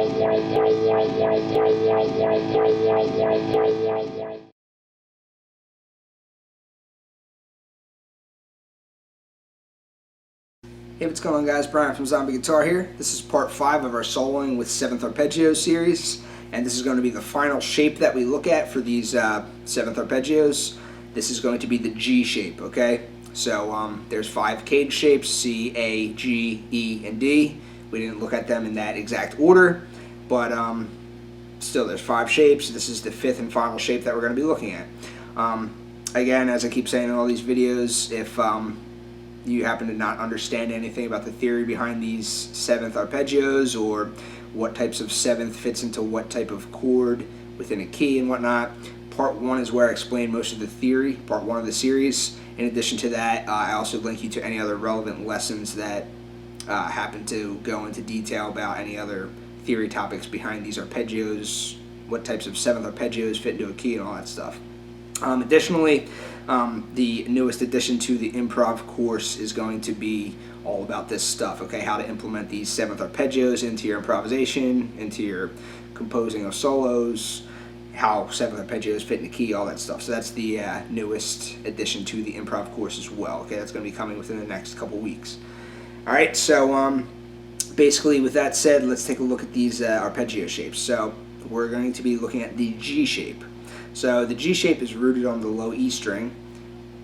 Hey, what's going on, guys? Brian from Zombie Guitar here. This is part 5 of our soloing with 7th Arpeggios series, and this is going to be the final shape that we look at for these 7th Arpeggios. This is going to be the G shape, okay? So there's 5 cage shapes, C, A, G, E, and D. We didn't look at them in that exact order, but still there's 5 shapes. This is the 5th and final shape that we're going to be looking at. Again, as I keep saying in all these videos, if you happen to not understand anything about the theory behind these 7th arpeggios or what types of 7th fits into what type of chord within a key and whatnot, part 1 is where I explain most of the theory, part 1 of the series. In addition to that, I also link you to any other relevant lessons that happen to go into detail about any other theory topics behind these arpeggios, what types of 7th arpeggios fit into a key and all that stuff. Additionally, the newest addition to the improv course is going to be all about this stuff, okay? How to implement these 7th arpeggios into your improvisation, into your composing of solos, how 7th arpeggios fit in the key, all that stuff. So that's the newest addition to the improv course as well, okay? That's going to be coming within the next couple weeks. All right, so basically with that said, let's take a look at these arpeggio shapes. So we're going to be looking at the G shape. So the G shape is rooted on the low E string.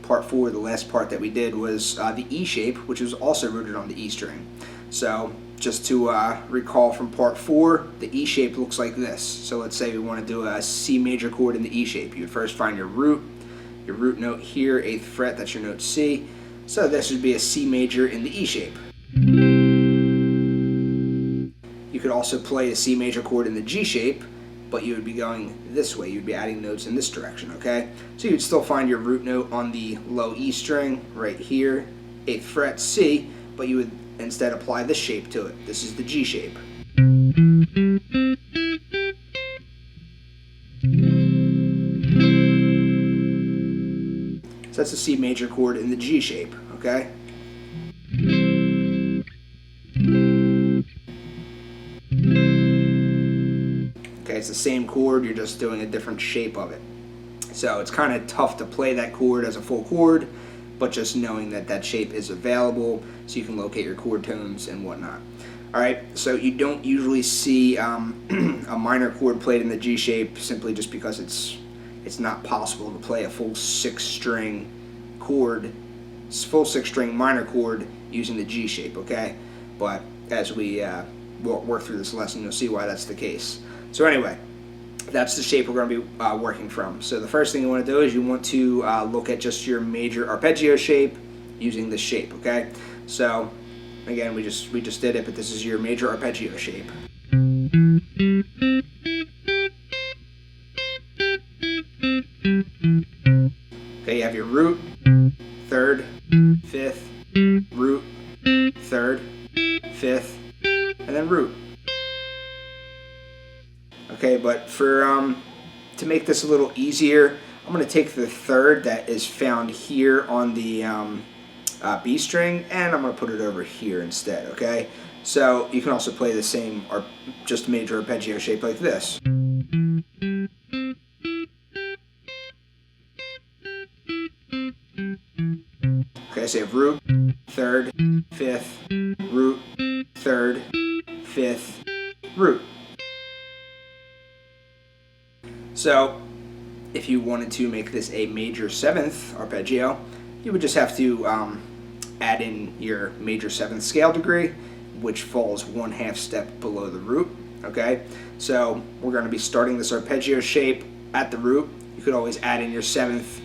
Part 4, the last part that we did, was the E shape, which was also rooted on the E string. So just to recall from part 4, the E shape looks like this. So let's say we want to do a C major chord in the E shape. You would first find your root note here, 8th fret, that's your note C. So this would be a C major in the E shape. You could also play a C major chord in the G shape, but you would be going this way. You'd be adding notes in this direction, okay? So you'd still find your root note on the low E string right here, 8th fret C, but you would instead apply this shape to it. This is the G shape. So that's a C major chord in the G shape, okay? It's the same chord, you're just doing a different shape of it. So it's kind of tough to play that chord as a full chord, but just knowing that that shape is available so you can locate your chord tones and whatnot. Alright, so you don't usually see a minor chord played in the G shape simply just because it's not possible to play a full 6-string chord, full 6-string minor chord using the G shape, okay? But as we work through this lesson, you'll see why that's the case. So anyway, that's the shape we're going to be working from. So the first thing you want to do is you want to look at just your major arpeggio shape using this shape, okay? So again, we just did it, but this is your major arpeggio shape. Okay, you have your root, 3rd, 5th, root, 3rd, 5th, and then root. Okay, but for to make this a little easier, I'm going to take the 3rd that is found here on the B string, and I'm going to put it over here instead, okay? So you can also play the same, or just major arpeggio shape like this. Okay, so you have root, 3rd, 5th, root, 3rd, 5th, root. So if you wanted to make this a major 7th arpeggio, you would just have to add in your major 7th scale degree, which falls 1/2 step below the root, okay? So we're going to be starting this arpeggio shape at the root. You could always add in your 7th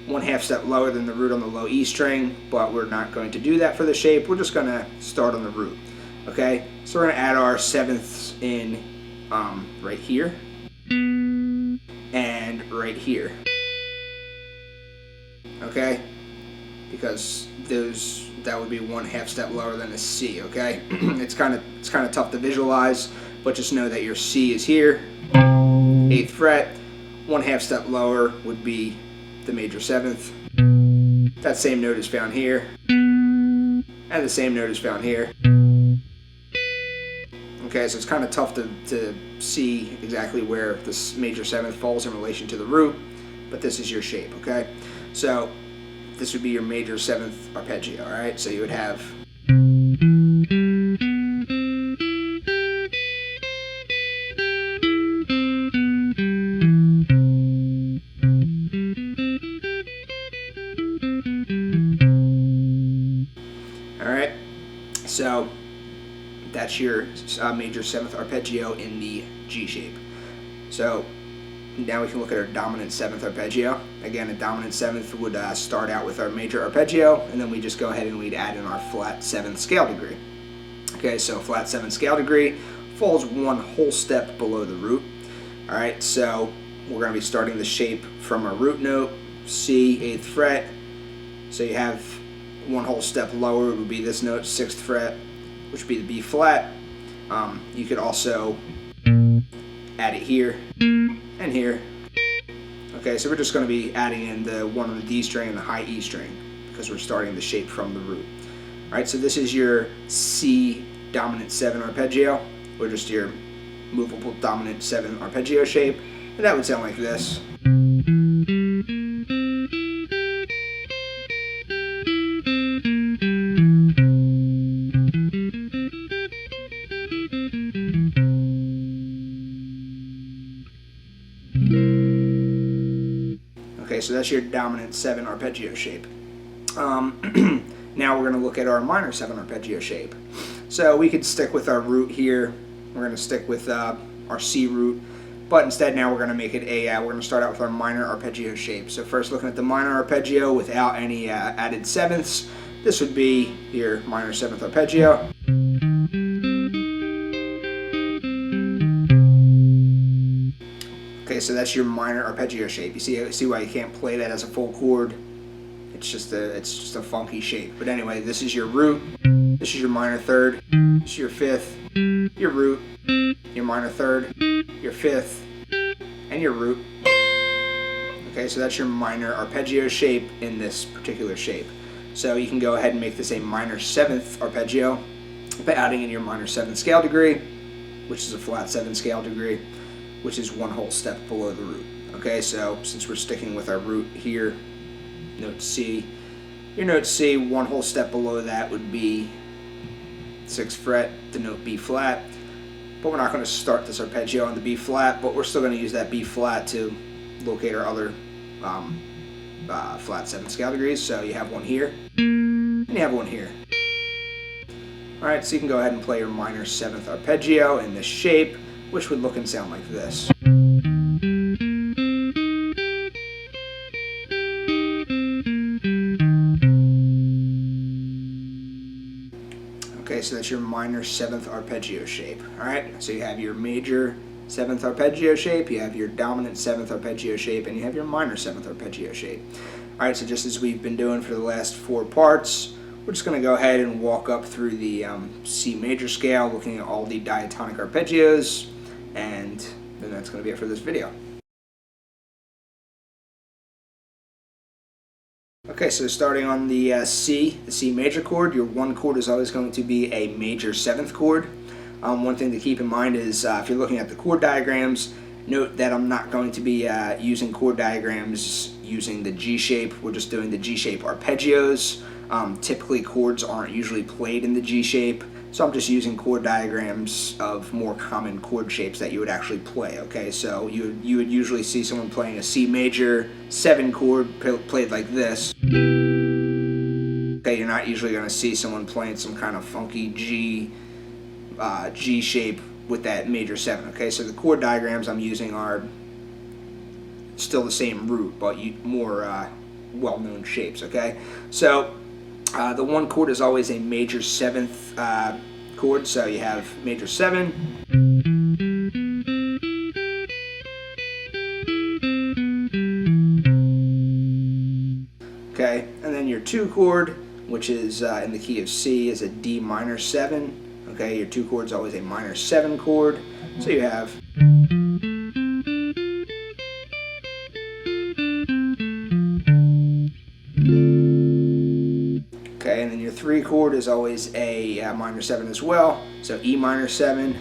1/2 step lower than the root on the low E string, but we're not going to do that for the shape. We're just going to start on the root, okay? So we're going to add our 7ths in right here and right here, okay? Because that would be 1/2 step lower than a C, okay? It's kind of tough to visualize, but just know that your C is here, 8th fret. 1/2 step lower would be the major 7th. That same note is found here, and the same note is found here. Okay, so it's kind of tough to see exactly where this major 7th falls in relation to the root, but this is your shape, okay? So this would be your major 7th arpeggio, all right? So you would have all right, so that's your major 7th arpeggio in the G shape. So now we can look at our dominant 7th arpeggio. Again, a dominant 7th would start out with our major arpeggio, and then we just go ahead and we'd add in our flat 7th scale degree. Okay, so flat 7th scale degree falls one whole step below the root. All right, so we're going to be starting the shape from our root note, C, 8th fret. So you have one whole step lower would be this note, 6th fret, which would be the B flat. You could also add it here and here. Okay, so we're just going to be adding in the one on the D string and the high E string because we're starting the shape from the root. All right, so this is your C dominant 7 arpeggio, or just your movable dominant 7 arpeggio shape, and that would sound like this. Okay, so that's your dominant 7 arpeggio shape. Now we're going to look at our minor 7 arpeggio shape. So we could stick with our root here. We're going to stick with our C root, but instead now we're going to make it we're going to start out with our minor arpeggio shape. So first, looking at the minor arpeggio without any added 7ths, this would be your minor 7th arpeggio. Okay, so that's your minor arpeggio shape. You see why you can't play that as a full chord? It's just a funky shape. But anyway, this is your root. This is your minor 3rd. This is your 5th. Your root. Your minor 3rd. Your 5th. And your root. Okay, so that's your minor arpeggio shape in this particular shape. So you can go ahead and make this a minor 7th arpeggio by adding in your minor 7th scale degree, which is a flat 7 scale degree, which is one whole step below the root. Okay, so since we're sticking with our root here, note C, your note C, one whole step below that would be 6th fret, the note B flat. But we're not going to start this arpeggio on the B flat, but we're still going to use that B flat to locate our other flat 7 scale degrees. So you have one here, and you have one here. Alright, so you can go ahead and play your minor 7th arpeggio in this shape, which would look and sound like this. Okay, so that's your minor 7th arpeggio shape. Alright, so you have your major 7th arpeggio shape, you have your dominant 7th arpeggio shape, and you have your minor 7th arpeggio shape. Alright, so just as we've been doing for the last 4 parts, we're just going to go ahead and walk up through the C major scale, looking at all the diatonic arpeggios, and then that's going to be it for this video. Okay, so starting on the C major chord, your 1 chord is always going to be a major 7th chord. One thing to keep in mind is if you're looking at the chord diagrams, note that I'm not going to be using chord diagrams using the G shape. We're just doing the G shape arpeggios. Typically chords aren't usually played in the G shape, so I'm just using chord diagrams of more common chord shapes that you would actually play. Okay, so you would usually see someone playing a C major 7 chord played like this. Okay, you're not usually going to see someone playing some kind of funky G shape with that major 7. Okay, so the chord diagrams I'm using are still the same root, but more well-known shapes. Okay, so the 1 chord is always a major 7th chord, so you have major 7, okay, and then your 2 chord, which is in the key of C, is a D minor 7. Okay, your 2 chord is always a minor 7 chord, so you have okay, and then your 3 chord is always a minor 7 as well, so E minor 7,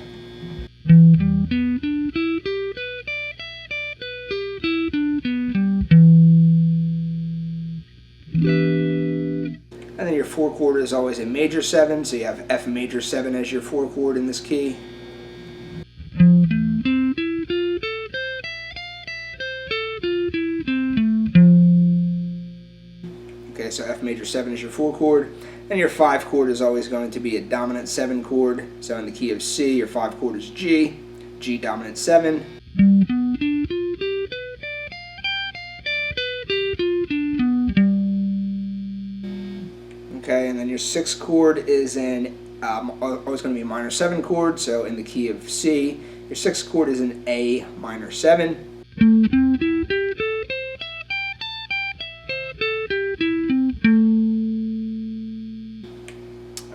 4 chord is always a major 7, so you have F major 7 as your 4 chord in this key. Okay, so F major 7 is your 4 chord. Then your 5 chord is always going to be a dominant 7 chord. So in the key of C, your 5 chord is G, G dominant 7. Okay, and then your 6th chord is always going to be a minor 7 chord. So in the key of C, your 6th chord is an A minor 7.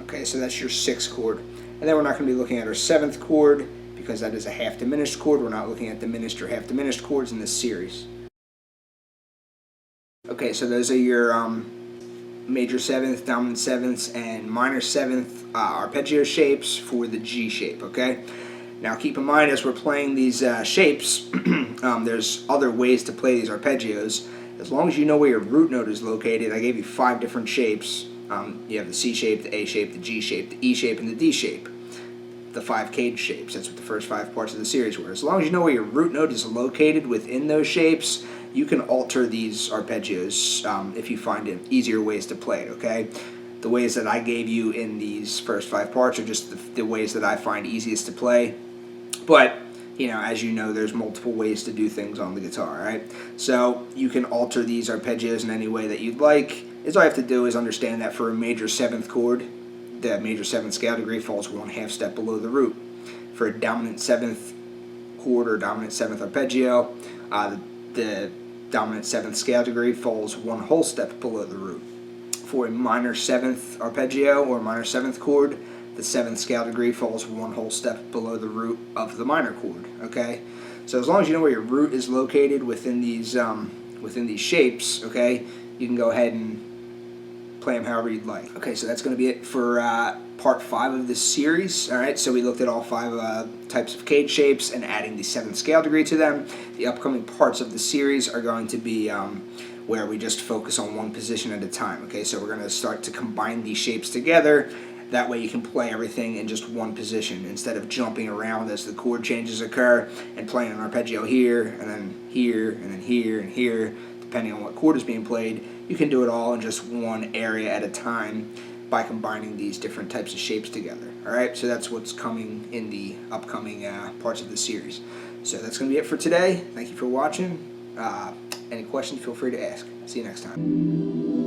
Okay, so that's your 6th chord. And then we're not going to be looking at our 7th chord because that is a half diminished chord. We're not looking at diminished or half diminished chords in this series. Okay, so those are your major 7th, dominant 7ths, and minor 7th arpeggio shapes for the G shape, okay? Now keep in mind as we're playing these shapes, there's other ways to play these arpeggios. As long as you know where your root note is located, I gave you 5 different shapes. You have the C shape, the A shape, the G shape, the E shape, and the D shape. The 5 cage shapes. That's what the first 5 parts of the series were. As long as you know where your root note is located within those shapes, you can alter these arpeggios if you find easier ways to play it, okay? The ways that I gave you in these first 5 parts are just the ways that I find easiest to play. But, you know, as you know, there's multiple ways to do things on the guitar, right? So you can alter these arpeggios in any way that you'd like. All you have to do is understand that for a major 7th chord, the major 7th scale degree falls 1/2 step below the root. For a dominant 7th chord or dominant 7th arpeggio, the dominant 7th scale degree falls 1 whole step below the root. For a minor 7th arpeggio or minor 7th chord, the 7th scale degree falls 1 whole step below the root of the minor chord. Okay, so as long as you know where your root is located within these shapes, okay, you can go ahead and play them however you'd like. Okay, so that's going to be it for part 5 of this series. All right, so we looked at all 5 types of cage shapes and adding the 7th scale degree to them. The upcoming parts of the series are going to be where we just focus on one position at a time. Okay, so we're going to start to combine these shapes together. That way you can play everything in just one position instead of jumping around as the chord changes occur and playing an arpeggio here and then here and then here and here, depending on what chord is being played. You can do it all in just one area at a time by combining these different types of shapes together. Alright, so that's what's coming in the upcoming parts of the series. So that's going to be it for today. Thank you for watching. Any questions, feel free to ask. See you next time.